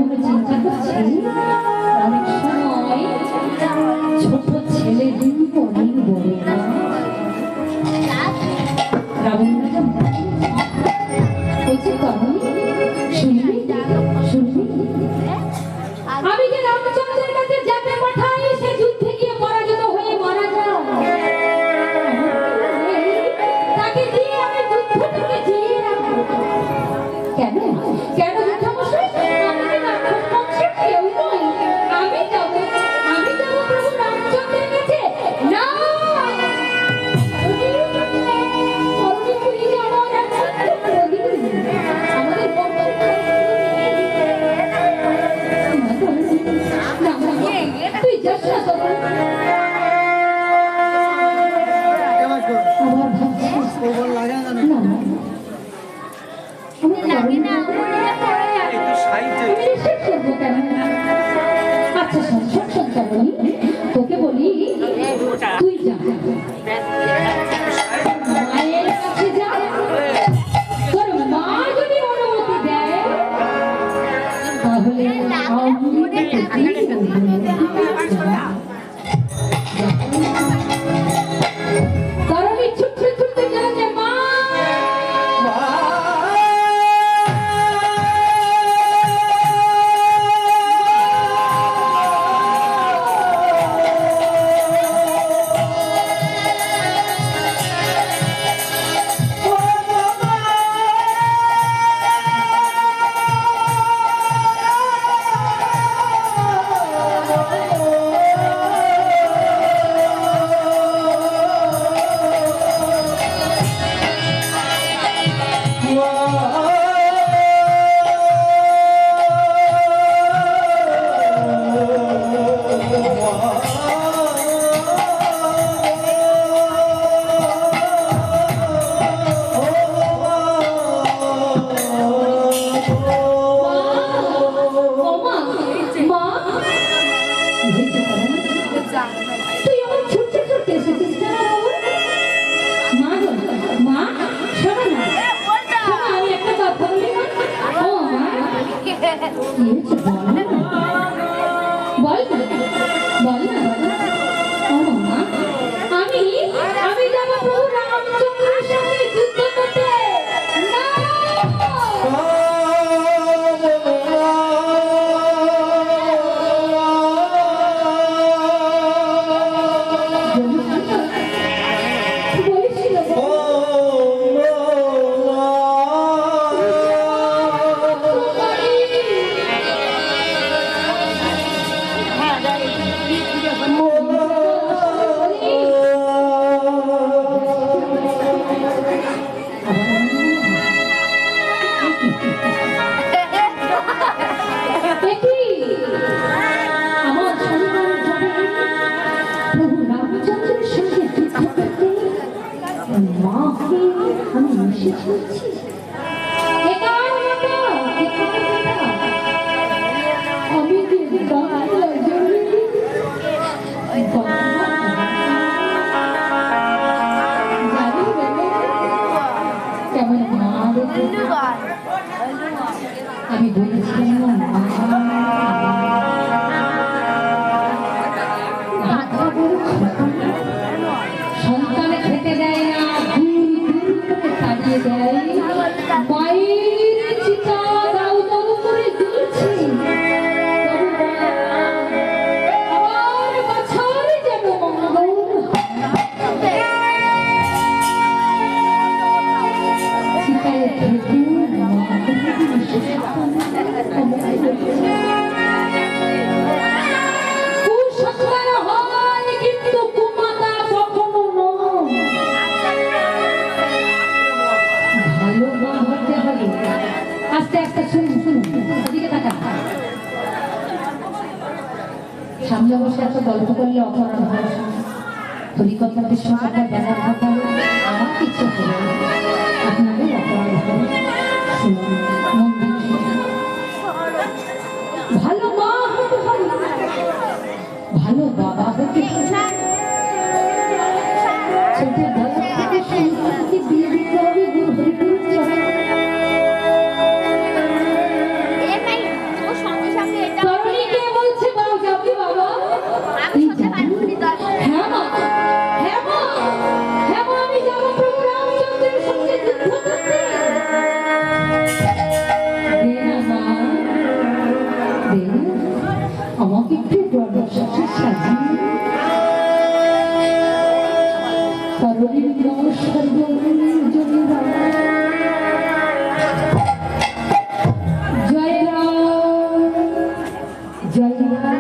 মনে চিন্তা করছি অনেক সময় ছোট ছেলে দিন অনেক বড় রাবণ রাজা বলছে তখন শুনবি শুনবি আমি যে রামচন্দ্রের কাছে যাকে পাঠাই সে যুদ্ধে গিয়ে পরাজিত হয়ে মারা যায় তাকে দিয়ে আমি যুদ্ধ থেকে জিয়ে রাখবো কেন কেন যুদ্ধমশাই আমাকে রাক্ষস বংশের কেউ নয় আমি যাব প্রভু রামচন্দ্রের কাছে না আমাদের তুই যাস না আচ্ছা তোকে বলি তুই যা মায়ের কাছে যা তোর মা যদি অনুমতি দেয় তাহলে কারণ ছুটতে ছুটতে চলে মা আমি যাব প্রভু রামচন্দ্রের সাথে যুদ্ধ করতে আমি বলেছিলাম সন্তান খেতে দেয় না তাড়িয়ে দেয় মায়ের চিতা দাউ দাউ করে জ্বলছে আমার বাছার যেন মঙ্গল চিতায় খেতে সামনে বসে এত গল্প করলে অপরাধ হয় হরিকথার সঙ্গে দেখার কথা আমার কিছু করে আপনাদের অপরাধ হয় ভালো মা হতে হবে ভালো বাবা হতে হবে ছোটবেলা থেকে সন্তানকে বিয়ে দিতে হবে হরিপুর চলে আমাকে একটু বর্ণশাসে সাজিয়ে কারণে নমস্কার বলুন জয় রাম জয় রাম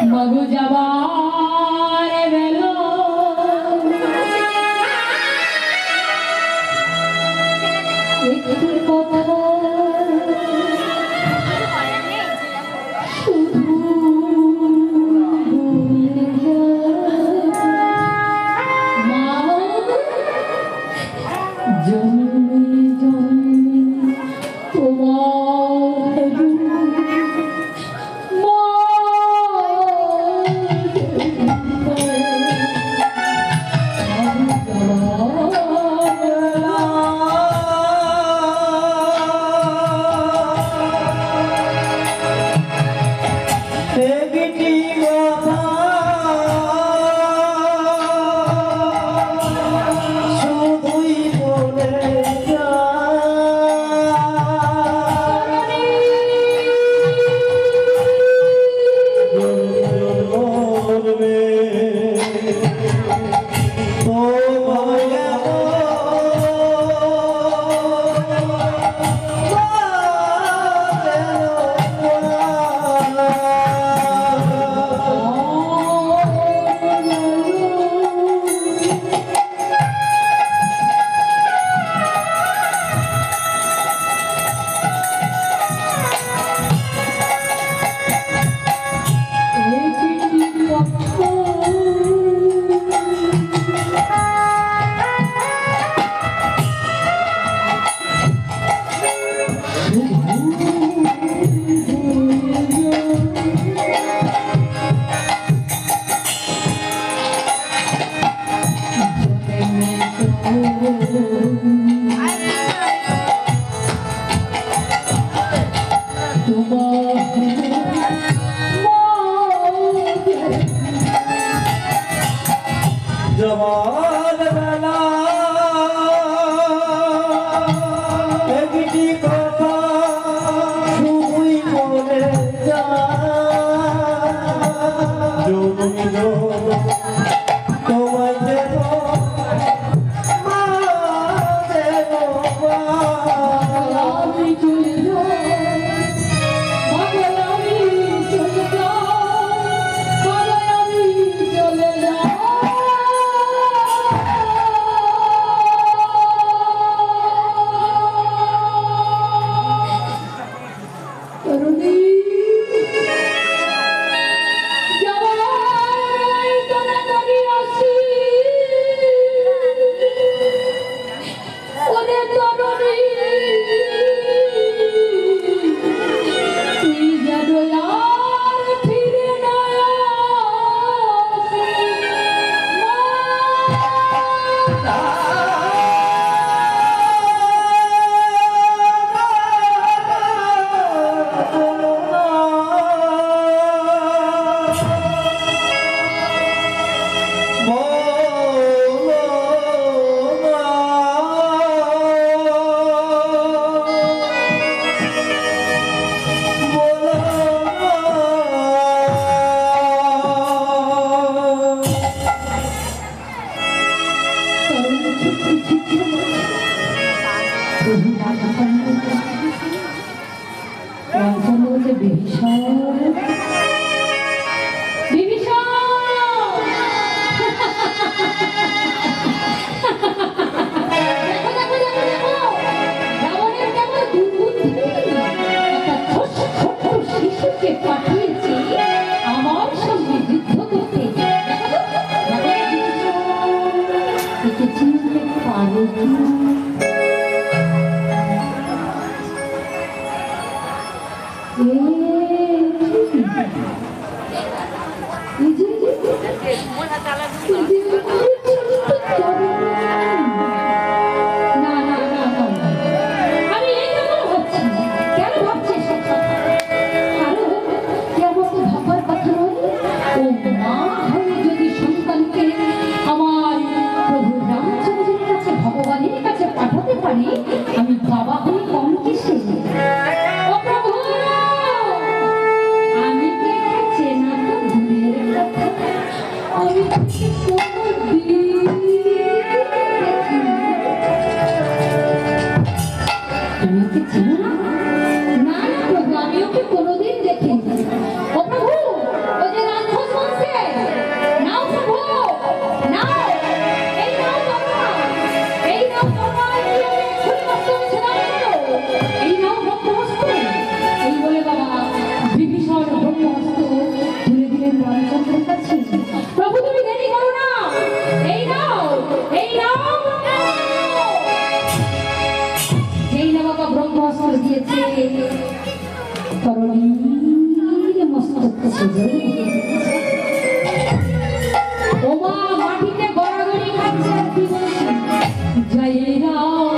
মধু যাবার বেলো একটু কথা জবান বেলা একটি কথা শুধুই মনে যায় তোমায় দেব মা দেব আমি চলে যাই পাগল আমি চলে যাই পাগল আমি চলে যাই তরুণী যাওয়াই তোরা করি আসি ওরে তরুণী তুই যেন আর ফিরে না আমার সঙ্গে যুদ্ধ করতে চিনতে পারো ভগবানের কাছে পাঠাতে পারি আমি বাবা হয়ে কম কিসে ও প্রভু আমি কি চেনা তো দূরের কথা আমি তুমি কি চেনো না না প্রভু আমি ওকে কোনোদিন দেখিনি ও প্রভু ও যে রাক্ষস বলছে নাও প্রভু নাও এই নাও বাবা এই নাও বাবা এই নাও ব্রহ্মহস্ত এই বলে বাবা বিভীষণ ব্রহ্মহস্ত তুলে দিলেন রামচন্দ্রের কাছে প্রভু তুমি দেরি করো না এই নাও যেই না বাবা ব্রহ্মহস্ত দিয়েছে তরুণীর মস্তক সেজে ওমা মাটিতে গড়াগড়ি খাচ্ছে আর কি বলছে জয় রাম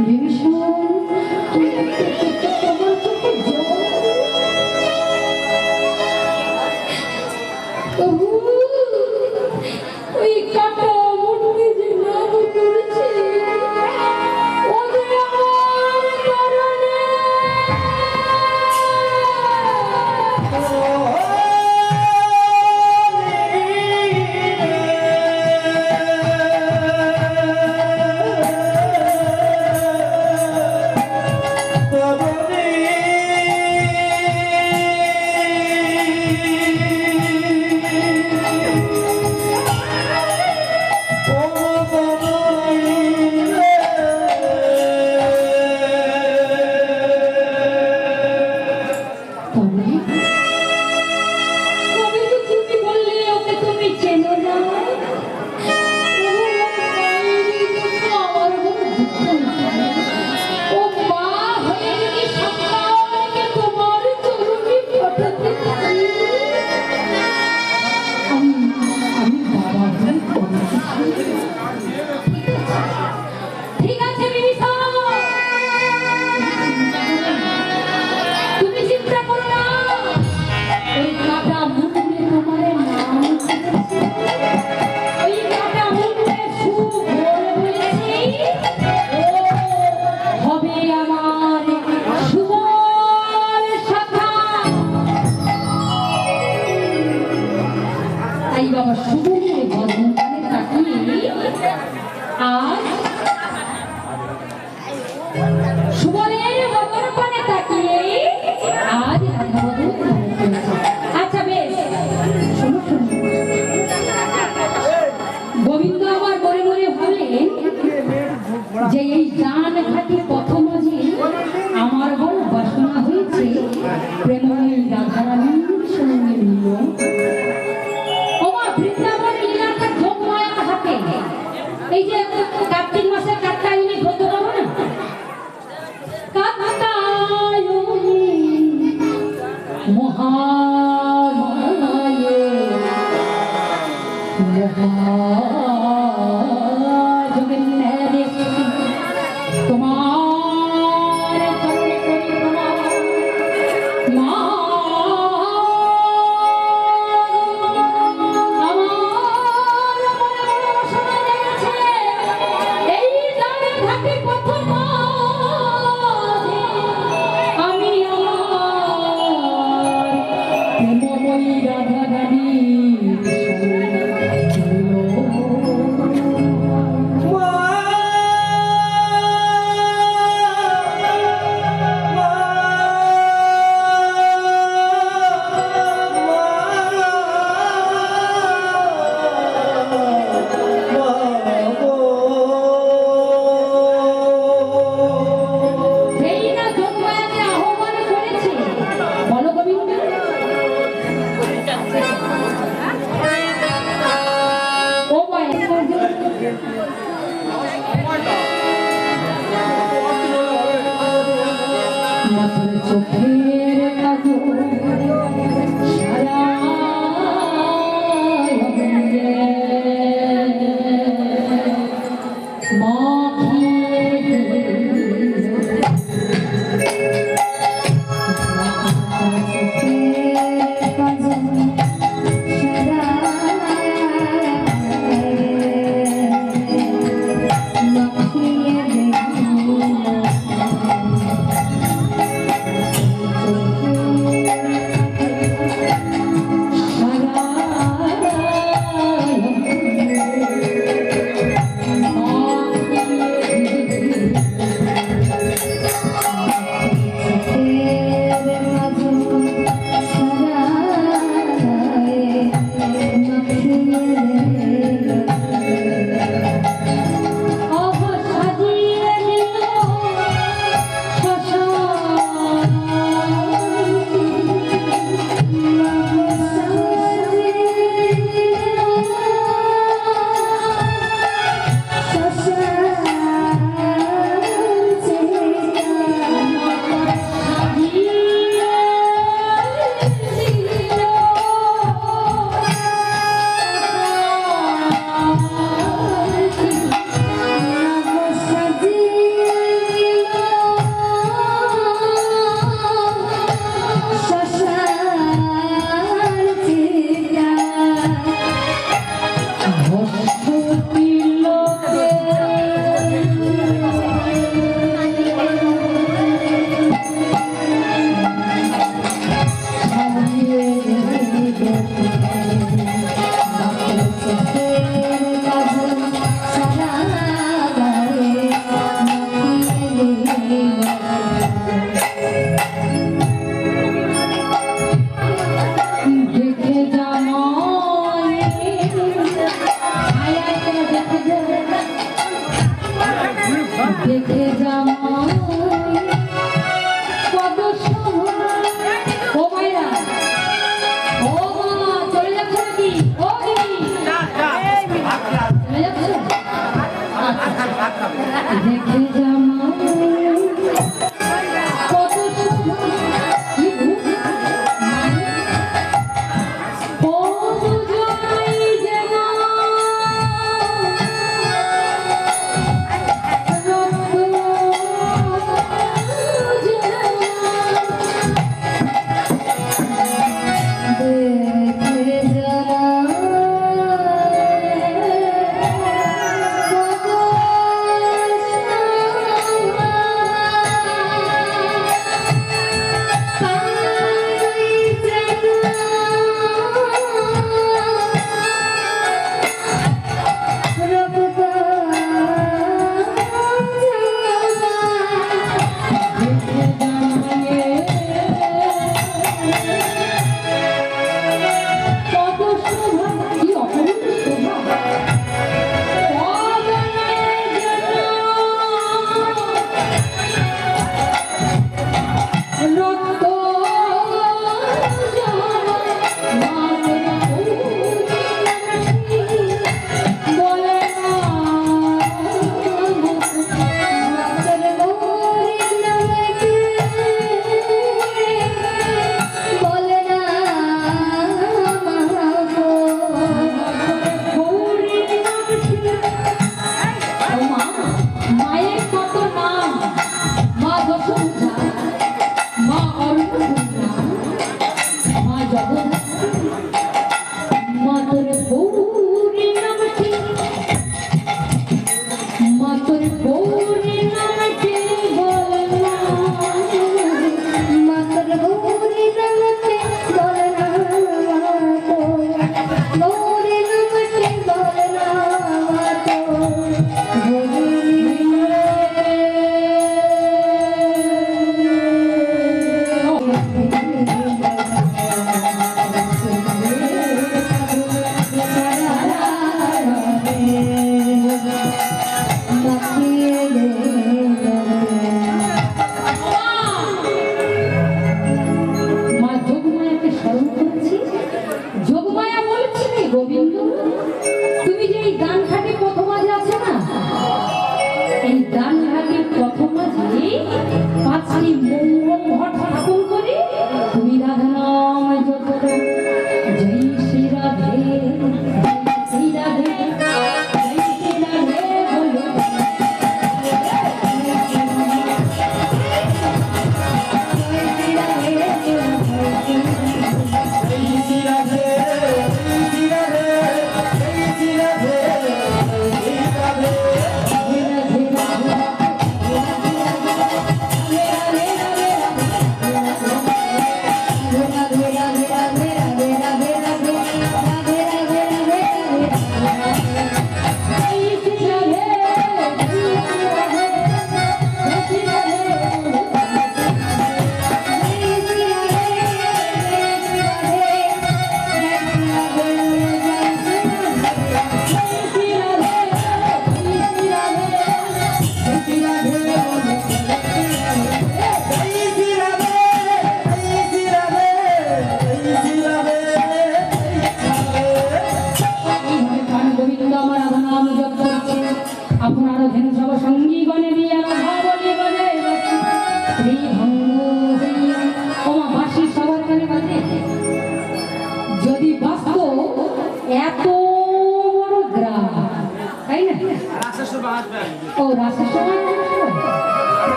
বিভীষণ সুবলের বদন পানে তাকিয়ে আজ রাধা বদন ধারণ করেছে। আচ্ছা বেশ, শোনো শোনো। গোবিন্দ আবার মনে মনে ভাবলেন যে এই গান ঘাটি পথ মাঝে আমার বড় বাসনা হয়েছে প্রেমময়ী রাধারানীর সঙ্গে মিলন। ওমা বৃন্দাবনের লীলাটা যোগমায়ার হাতে। এই যে কার্তিক মাসের কাত্তায়নী ব্রত করো না, কাত্তায়নী মহামায়ে মহাযোগিন্দ্রে তোমার চরণে করি প্রণাম। মা আমার মনে মনে বাসনা জেগেছে, এই গানে ঘাটে পথ মাঝে আমি আমার প্রেমময়ী রাধারানীর সঙ্গে সেই না যোগমায়াকে আহ্বান করেছে। বলো গোবিন্দ। ও মায়ের মাথার চোখের কাজল সারা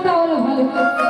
তাহলে ভালো